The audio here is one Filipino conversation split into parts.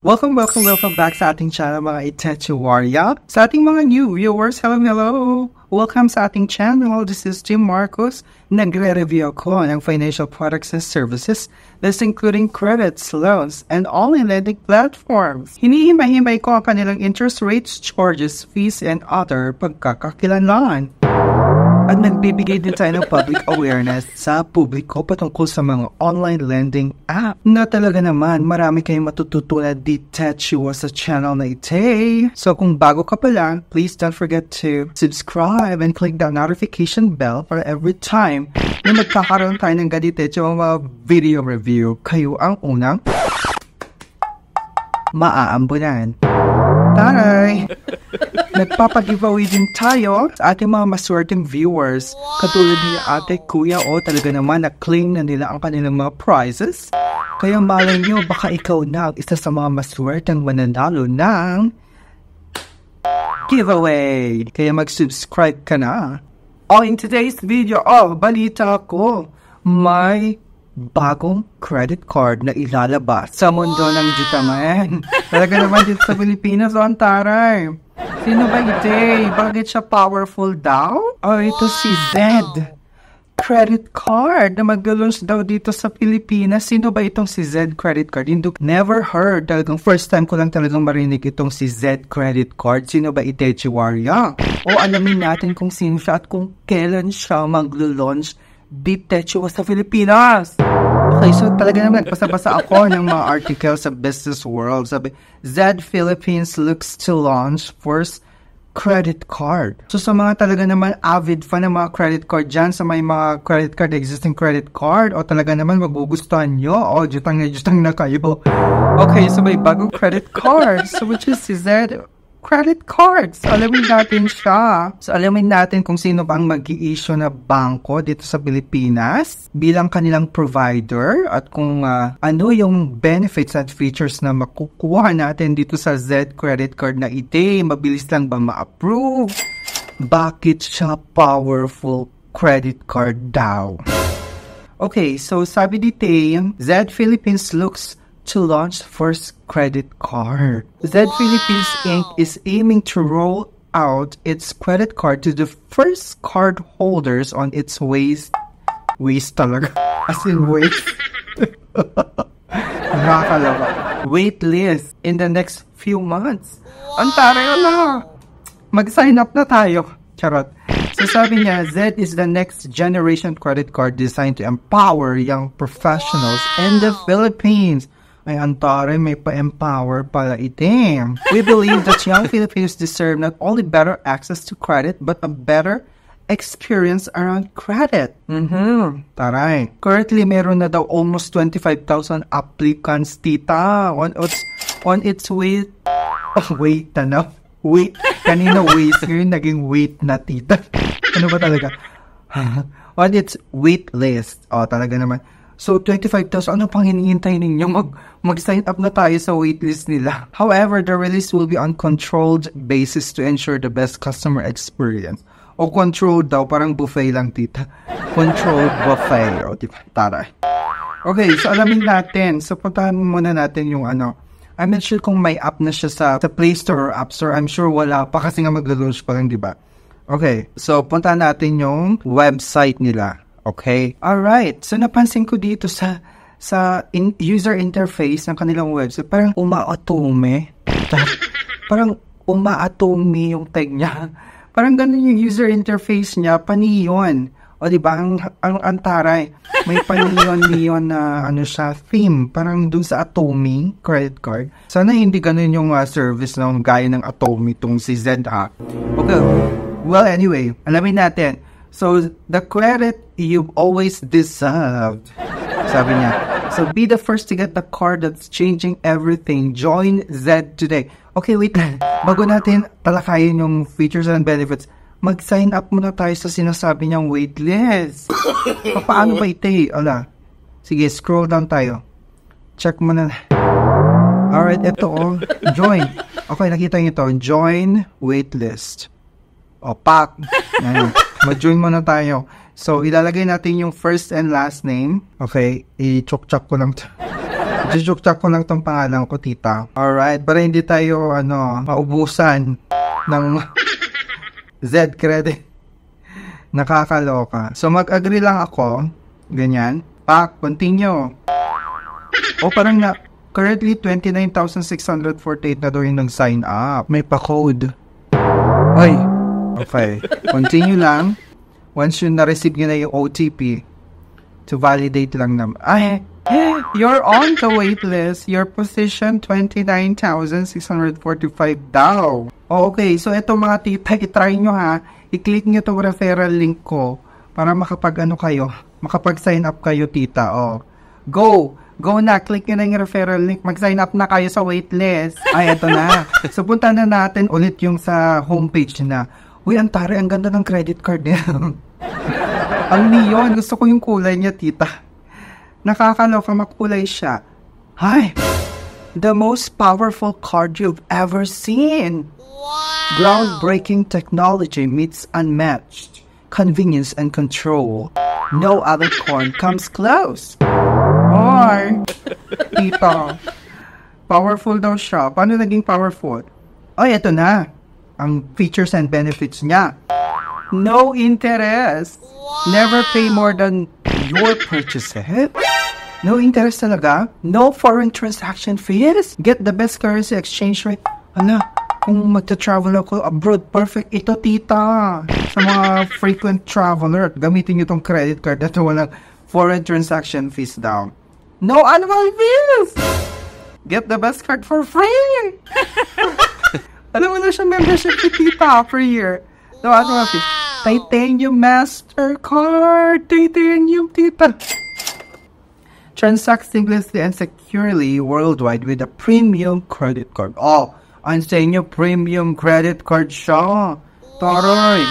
Welcome back sa ating channel mga Itechi Warrior. Sa ating mga new viewers, hello! Welcome sa ating channel. This is Jim Marcos. Nagre-review ako ng financial products and services that's including credits, loans, and online lending platforms. Hinihimay-himay ko ang kanilang interest rates, charges, fees, and other pagkakakilanlan. At nagbibigay din tayo ng public awareness sa publiko patungkol sa mga online lending app na talaga naman marami kayong matututunan dito sa channel na ite. So kung bago ka pa lang, please don't forget to subscribe and click the notification bell para every time na magkakaroon tayo ng ganito mga video review, kayo ang unang maaambunan. Taray! Nagpapag-giveaway din tayo sa ating mga maswerteng viewers. Katulad ni ate, kuya, talaga naman na-claim na nila ang kanilang mga prizes. Kaya malay nyo, baka ikaw na isa sa mga maswerteng mananalo ng giveaway. Kaya mag-subscribe ka na. In today's video, balita ko, may bagong credit card na ilalabas sa mundo ng Jutaman. Talaga naman dito sa Pilipinas, ang taray. Sino ba ito? Bakit siya powerful daw? Ito si Zed Credit Card na mag-launch daw dito sa Pilipinas. Sino ba itong si Zed Credit Card? Never heard. Talagang first time ko lang talagang marinig itong si Zed Credit Card. Sino ba Itechi Warrior? Alamin natin kung sino siya at kung kailan siya mag-launch dito sa Pilipinas. Okay, so talaga naman nagpasa-basa ako ng mga articles sa Business World. Sabi, Zed Philippines looks to launch first credit card. So sa mga talaga naman avid fan ng mga credit card dyan, sa may mga credit card, existing credit card, talaga naman magugustuhan nyo, jutang na kayo. Okay, so may bagong credit card. So which is Zed Credit Cards. So, alamin natin siya. So, alamin natin kung sino bang mag-i-issue na bangko dito sa Pilipinas bilang kanilang provider at kung ano yung benefits at features na makukuha natin dito sa Zed Credit Card na ite. Mabilis lang ba ma-approve? Bakit siya powerful credit card daw? Okay, so sabi dito, Zed Philippines looks to launch first credit card. Zed Philippines Inc. is aiming to roll out its credit card to the first card holders on its waste talaga. As in waste. Nakakalaba. Wait list in the next few months. Ang taray na. Mag-sign up na tayo. Charot. So sabi niya, Zed is the next generation credit card designed to empower young professionals in the Philippines. Ay, antare, may pa-empower pala itim. We believe that young Filipinos deserve not only better access to credit, but a better experience around credit. Taray. Currently, meron na daw almost 25,000 applicants, tita, on its way. Wait, Wait. Kanina waste, ngayon naging wait na, tita. Ano ba talaga? On its wait list. Talaga naman. So, 25,000, ano pang hinihintay ninyo? Mag-sign up na tayo sa waitlist nila. However, the release will be on controlled basis to ensure the best customer experience. Controlled daw, parang buffet lang, tita. Controlled buffet. Diba? Taray. Okay, so alamin natin. So, puntahan muna natin yung I'm not sure kung may app na siya sa Play Store or App Store. I'm sure wala pa kasi nga mag-launch pa lang, diba? Okay, so puntahan natin yung website nila. Okay? Alright. So, napansin ko dito sa user interface ng kanilang website, parang uma-atome. Parang uma-atome yung tag niya. Parang ganun yung user interface niya, paniyon. Diba? Ang taray. May paniyon-niyon na siya, theme. Parang dun sa Atome credit card. Sana hindi ganun yung service ng gaya ng Atome itong si Zed, Okay. Well, anyway, alamin natin. So, the credit you've always deserved. Sabi niya. So, be the first to get the card that's changing everything. Join Zed today. Okay, wait. Bago natin talakayin yung features and benefits, mag-sign up muna tayo sa sinasabi niyang waitlist. Paano ba ito? Sige, scroll down tayo. Check muna. Alright, ito join. Okay, nakita niyo ito. Join waitlist. Pak. Mag-join muna tayo. So, ilalagay natin yung first and last name. Okay, i-chok-chok ko lang. Jujuktak ko lang tong pangalan ko, tita. Alright, para hindi tayo, maubusan ng Z credit. Nakakaloka. So, mag-agree lang ako. Ganyan. Continue. Parang currently, 29,648 na daw yung nag-sign up. May pa-code. Ay. Okay. Continue lang. Once you na-receive nyo na yung OTP, to validate lang naman. You're on the wait list. Your position, 29,645 daw. Okay. So, ito mga tita, itry nyo ha. I-click nyo itong referral link ko para makapag-sign up kayo, tita. Go na. Click nyo na yung referral link. Mag-sign up na kayo sa waitlist. Ito na. So, punta na natin ulit yung sa homepage na. Uy, ang ganda ng credit card niya. Ang neon. Gusto ko yung kulay niya, tita. Nakakaloka, makulay siya. The most powerful card you've ever seen. Wow! Groundbreaking technology meets unmatched convenience and control. No other coin comes close. Tita. Powerful daw siya. Paano naging powerful? Ito na. Ang features and benefits niya. No interest. Wow! Never pay more than your purchases. No interest talaga. No foreign transaction fees. Get the best currency exchange rate. Kung magta-travel ako abroad, perfect ito, tita. Sa mga frequent traveler, gamitin nyo itong credit card at walang foreign transaction fees down. No annual fees! Get the best card for free! Alam mo na siya membership ni tita per year. No annual fees. Titanium Mastercard! Titanium, tita! Transact seamlessly and securely worldwide with a premium credit card. Ang sa inyo, premium credit card siya. Taray!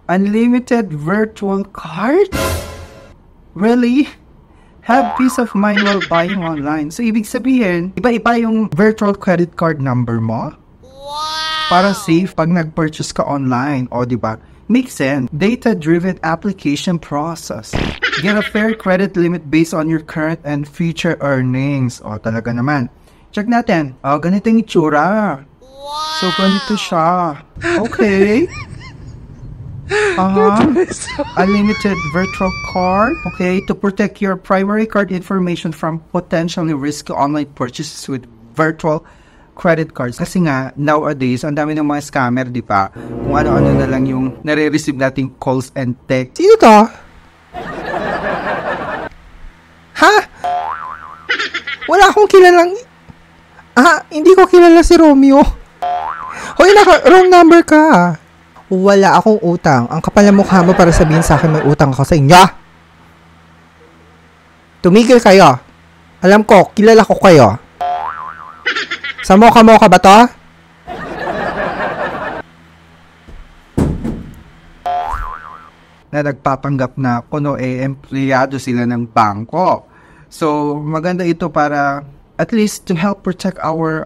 Unlimited virtual card? Really? Have peace of mind while buying online. So, ibig sabihin, iba-iba yung virtual credit card number mo. Para safe pag nag-purchase ka online. Diba? Makes sense. Data-driven application process. Get a fair credit limit based on your current and future earnings. Talaga naman. Check natin. Ganito yung itsura. So, ganito siya. Okay. Unlimited virtual card. Okay, to protect your primary card information from potentially risky online purchases with virtual credit cards. Kasi nga, nowadays, ang dami ng mga scammer, di ba? Kung ano-ano na lang yung nare-receive nating calls and texts. Sino to? Wala akong kilalang... hindi ko kilala si Romeo. Hoy, wrong number ka. Wala akong utang. Ang kapal na mukha mo para sabihin sa akin may utang ako sa inyo. Tumigil kayo. Alam ko, kilala ko kayo. Sa moka-moka ba to? Na nagpapanggap na kuno empleyado sila ng bangko. So, maganda ito para at least to help protect our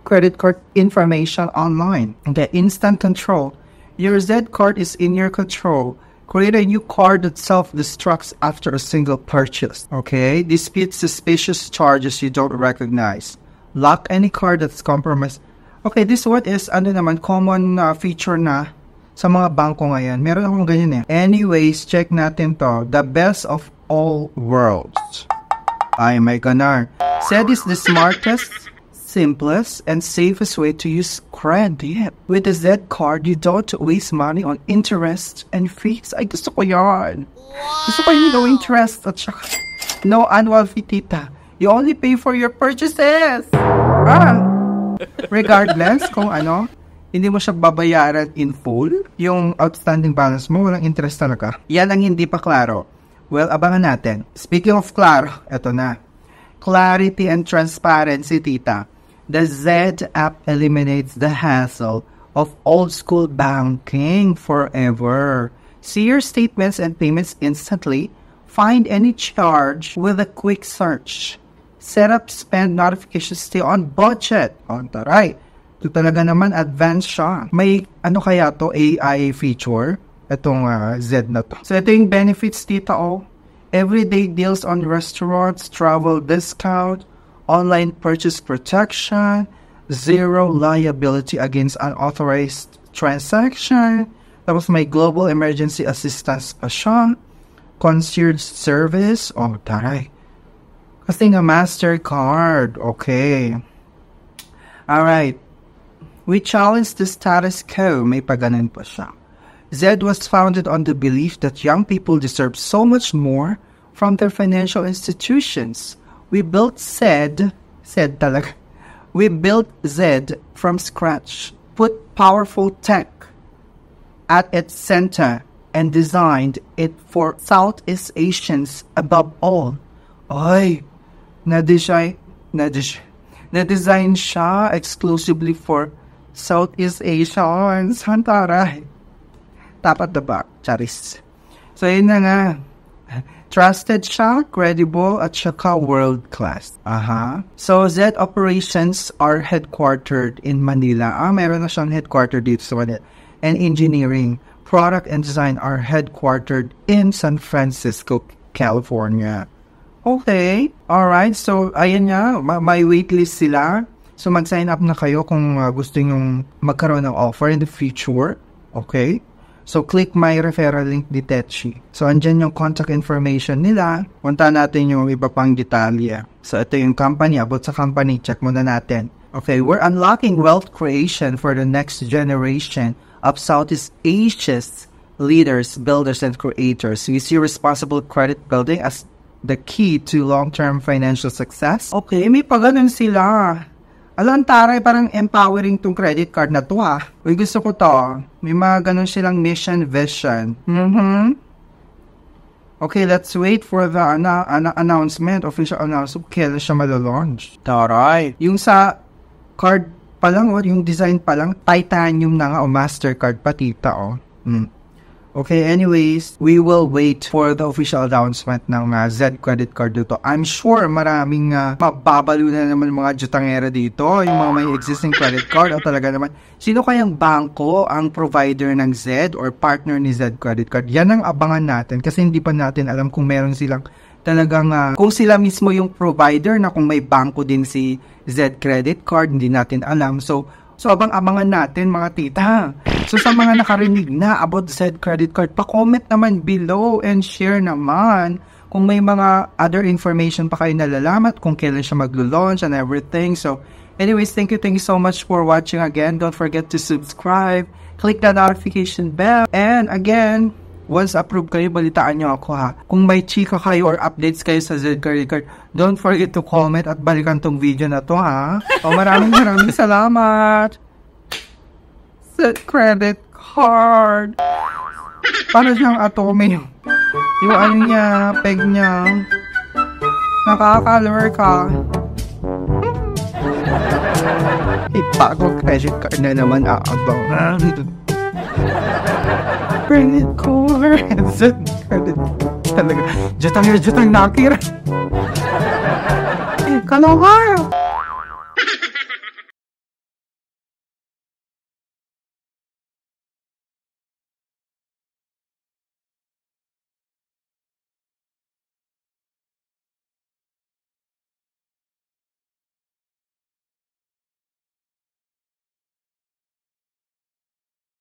credit card information online. Okay, instant control. Your Z card is in your control. Create a new card that self-destructs after a single purchase. Okay, dispute suspicious charges you don't recognize. Lock any card that's compromised. Okay, this one is common feature na sa mga bangko ngayon. Meron akong ganyan eh. Anyways, check natin to. The best of all worlds. Ay, my ganar. Said is the smartest, simplest, and safest way to use credit. With the Z card, you don't waste money on interest and fees. Ay, gusto ko yan. Gusto ko yung no interest at saka no annual fee, tita. You only pay for your purchases. Regardless kung hindi mo siya babayaran in full, yung outstanding balance mo, walang interest talaga. Yan ang hindi pa klaro. Well, abangan natin. Speaking of klaro, eto na. Clarity and transparency, tita. The Z app eliminates the hassle of old school banking forever. See your statements and payments instantly. Find any charge with a quick search. Set up spend notifications, stay on budget. Taray. Ito talaga naman advanced siya. May kaya to AI feature? Itong Z na to. So ito yung benefits, tita. Everyday deals on restaurants, travel discount, online purchase protection, zero liability against unauthorized transaction, tapos may global emergency assistance pa siya, concierge service, taray. Kasi nga MasterCard, okay. Alright. We challenge the status quo, may paganan pa siya. Zed was founded on the belief that young people deserve so much more from their financial institutions. We built Zed talaga. We built Zed from scratch, put powerful tech at its center, and designed it for Southeast Asians above all. Ay, na-design siya exclusively for Southeast Asians. Hantaray. Tapat na ba? Charis. So, yun na nga. Trusted siya, credible, at saka world-class. So, Zed operations are headquartered in Manila. Meron na siyang headquartered dito sa Manila. And engineering, product, and design are headquartered in San Francisco, California. Okay. Alright. So, ayan nga. May waitlist sila. So, mag-sign up na kayo kung gusto nyong magkaroon ng offer in the future. Okay? So, click my referral link ni Tetchi. So, andyan yung contact information nila. Punta natin yung iba pang detalye. So, ito yung company. About sa company, check muna natin. Okay, we're unlocking wealth creation for the next generation of Southeast Asia's leaders, builders, and creators. We see responsible credit building as the key to long-term financial success. Okay, may paganon sila. Alam, taray, parang empowering tong credit card na to, ha. Uy, gusto ko to. May mga ganun silang mission, vision. Okay, let's wait for the announcement, official announcement. Kailan siya malo-launch? Taray. Yung sa card pa lang, yung design pa lang, titanium na nga, o MasterCard pa, tita, Okay, anyways, we will wait for the official announcement ng Zed credit card dito. I'm sure maraming mababalo na naman mga jutangera dito, yung mga may existing credit card, o talaga naman, sino kayang bangko ang provider ng Zed or partner ni Zed credit card? Yan ang abangan natin kasi hindi pa natin alam kung meron silang talagang, kung sila mismo yung provider na kung may bangko din si Zed credit card, hindi natin alam. So abang-abangan natin mga tita. So sa mga nakarinig na about Zed credit card, pa-comment naman below and share naman kung may mga other information pa kayo nalalaman, kung kailan siya maglo-launch and everything. So anyways, thank you so much for watching again. Don't forget to subscribe, click the notification bell, and again, once approved kayo, balitaan nyo ako, ha. Kung may chika kayo or updates kayo sa Zed credit card, don't forget to comment at balikan tong video na to, ha. Maraming salamat. Zed credit card. Paano siyang atome? Yung ano niya, peg niya. Nakakalor ka. Ipagong credit card na naman aabangan. Credit card. Zed credit talaga. Jutang nakira. Kalawar.